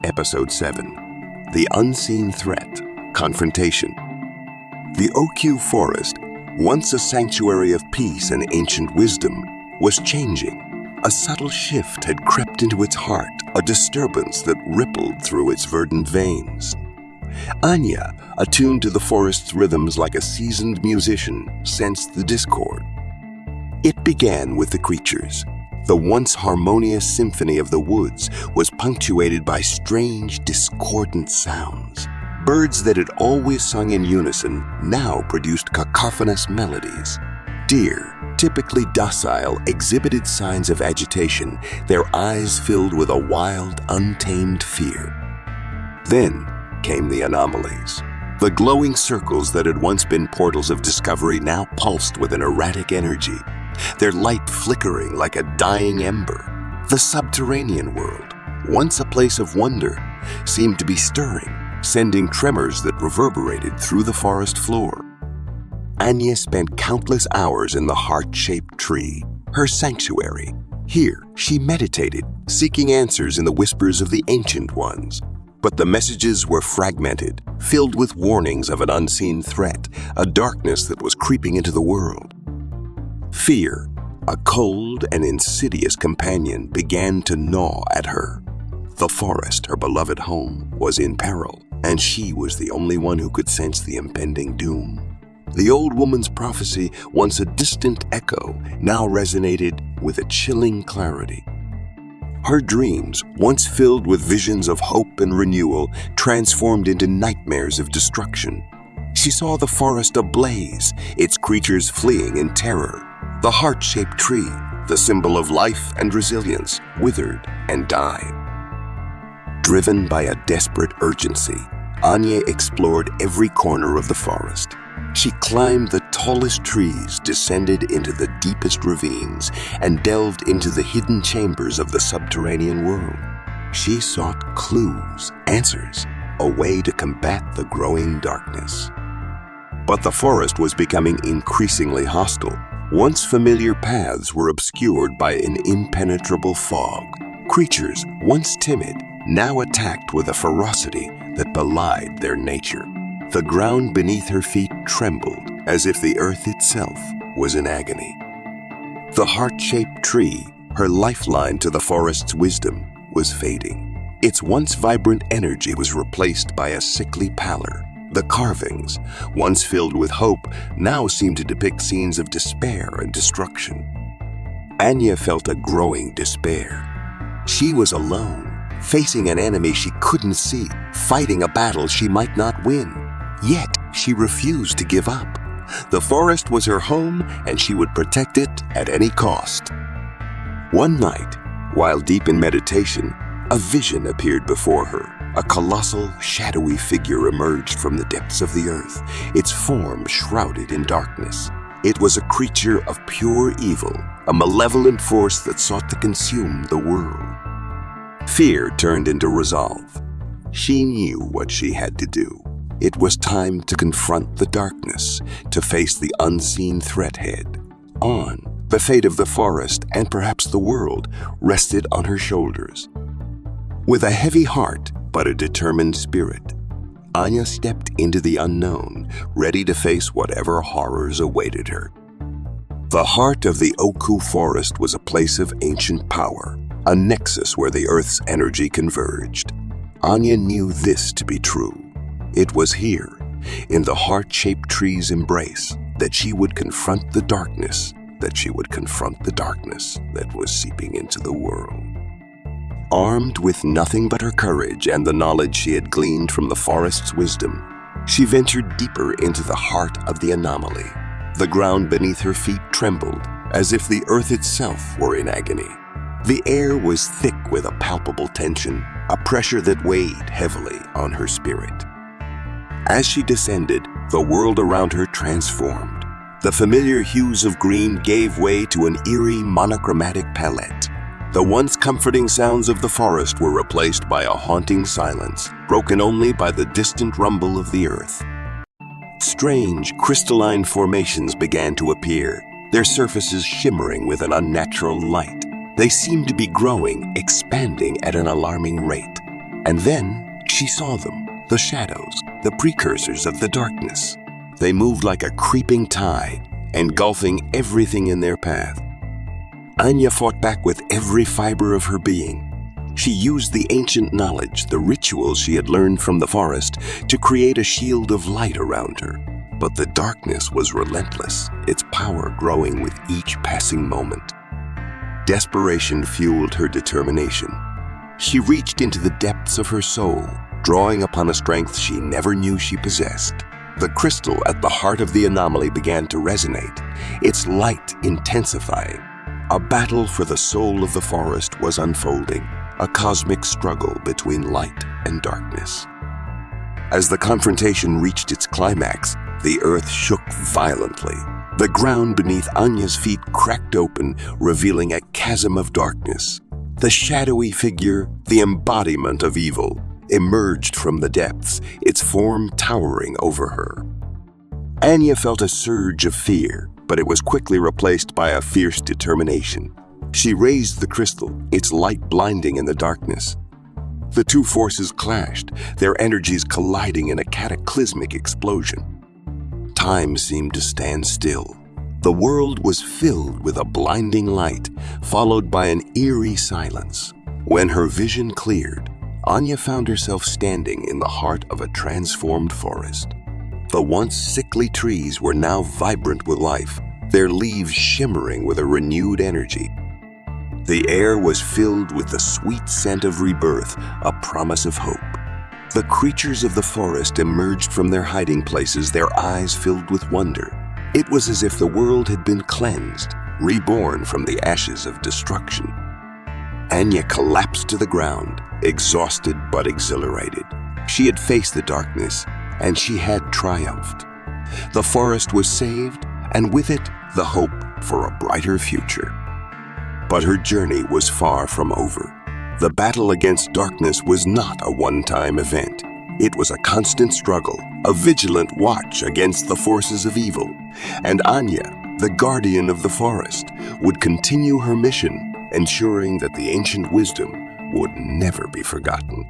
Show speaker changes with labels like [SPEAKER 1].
[SPEAKER 1] Episode 7. The Unseen Threat, Confrontation. The Oku Forest, once a sanctuary of peace and ancient wisdom, was changing. A subtle shift had crept into its heart, a disturbance that rippled through its verdant veins. Anya, attuned to the forest's rhythms like a seasoned musician, sensed the discord. It began with the creatures. The once harmonious symphony of the woods was punctuated by strange, discordant sounds. Birds that had always sung in unison now produced cacophonous melodies. Deer, typically docile, exhibited signs of agitation, their eyes filled with a wild, untamed fear. Then came the anomalies. The glowing circles that had once been portals of discovery now pulsed with an erratic energy, their light flickering like a dying ember. The subterranean world, once a place of wonder, seemed to be stirring, sending tremors that reverberated through the forest floor. Anya spent countless hours in the heart-shaped tree, her sanctuary. Here, she meditated, seeking answers in the whispers of the ancient ones. But the messages were fragmented, filled with warnings of an unseen threat, a darkness that was creeping into the world. Fear, a cold and insidious companion, began to gnaw at her. The forest, her beloved home, was in peril, and she was the only one who could sense the impending doom. The old woman's prophecy, once a distant echo, now resonated with a chilling clarity. Her dreams, once filled with visions of hope and renewal, transformed into nightmares of destruction. She saw the forest ablaze, its creatures fleeing in terror. The heart-shaped tree, the symbol of life and resilience, withered and died. Driven by a desperate urgency, Anya explored every corner of the forest. She climbed the tallest trees, descended into the deepest ravines, and delved into the hidden chambers of the subterranean world. She sought clues, answers, a way to combat the growing darkness. But the forest was becoming increasingly hostile. Once familiar paths were obscured by an impenetrable fog. Creatures, once timid, now attacked with a ferocity that belied their nature. The ground beneath her feet trembled as if the earth itself was in agony. The heart-shaped tree, her lifeline to the forest's wisdom, was fading. Its once vibrant energy was replaced by a sickly pallor. The carvings, once filled with hope, now seemed to depict scenes of despair and destruction. Anya felt a growing despair. She was alone, facing an enemy she couldn't see, fighting a battle she might not win. Yet, she refused to give up. The forest was her home, and she would protect it at any cost. One night, while deep in meditation, a vision appeared before her. A colossal, shadowy figure emerged from the depths of the earth, its form shrouded in darkness. It was a creature of pure evil, a malevolent force that sought to consume the world. Fear turned into resolve. She knew what she had to do. It was time to confront the darkness, to face the unseen threat head on. The fate of the forest, and perhaps the world, rested on her shoulders. With a heavy heart, but a determined spirit, Anya stepped into the unknown, ready to face whatever horrors awaited her. The heart of the Oku Forest was a place of ancient power, a nexus where the earth's energy converged. Anya knew this to be true. It was here, in the heart-shaped tree's embrace, that she would confront the darkness, that was seeping into the world. Armed with nothing but her courage and the knowledge she had gleaned from the forest's wisdom, she ventured deeper into the heart of the anomaly. The ground beneath her feet trembled, as if the earth itself were in agony. The air was thick with a palpable tension, a pressure that weighed heavily on her spirit. As she descended, the world around her transformed. The familiar hues of green gave way to an eerie monochromatic palette. The once comforting sounds of the forest were replaced by a haunting silence, broken only by the distant rumble of the earth. Strange, crystalline formations began to appear, their surfaces shimmering with an unnatural light. They seemed to be growing, expanding at an alarming rate. And then she saw them, the shadows, the precursors of the darkness. They moved like a creeping tide, engulfing everything in their path. Anya fought back with every fiber of her being. She used the ancient knowledge, the rituals she had learned from the forest, to create a shield of light around her. But the darkness was relentless, its power growing with each passing moment. Desperation fueled her determination. She reached into the depths of her soul, drawing upon a strength she never knew she possessed. The crystal at the heart of the anomaly began to resonate, its light intensifying. A battle for the soul of the forest was unfolding, a cosmic struggle between light and darkness. As the confrontation reached its climax, the earth shook violently. The ground beneath Anya's feet cracked open, revealing a chasm of darkness. The shadowy figure, the embodiment of evil, emerged from the depths, its form towering over her. Anya felt a surge of fear, but it was quickly replaced by a fierce determination. She raised the crystal, its light blinding in the darkness. The two forces clashed, their energies colliding in a cataclysmic explosion. Time seemed to stand still. The world was filled with a blinding light, followed by an eerie silence. When her vision cleared, Anya found herself standing in the heart of a transformed forest. The once sickly trees were now vibrant with life, their leaves shimmering with a renewed energy. The air was filled with the sweet scent of rebirth, a promise of hope. The creatures of the forest emerged from their hiding places, their eyes filled with wonder. It was as if the world had been cleansed, reborn from the ashes of destruction. Anya collapsed to the ground, exhausted but exhilarated. She had faced the darkness, and she had triumphed. The forest was saved, and with it, the hope for a brighter future. But her journey was far from over. The battle against darkness was not a one-time event. It was a constant struggle, a vigilant watch against the forces of evil. And Anya, the guardian of the forest, would continue her mission, ensuring that the ancient wisdom would never be forgotten.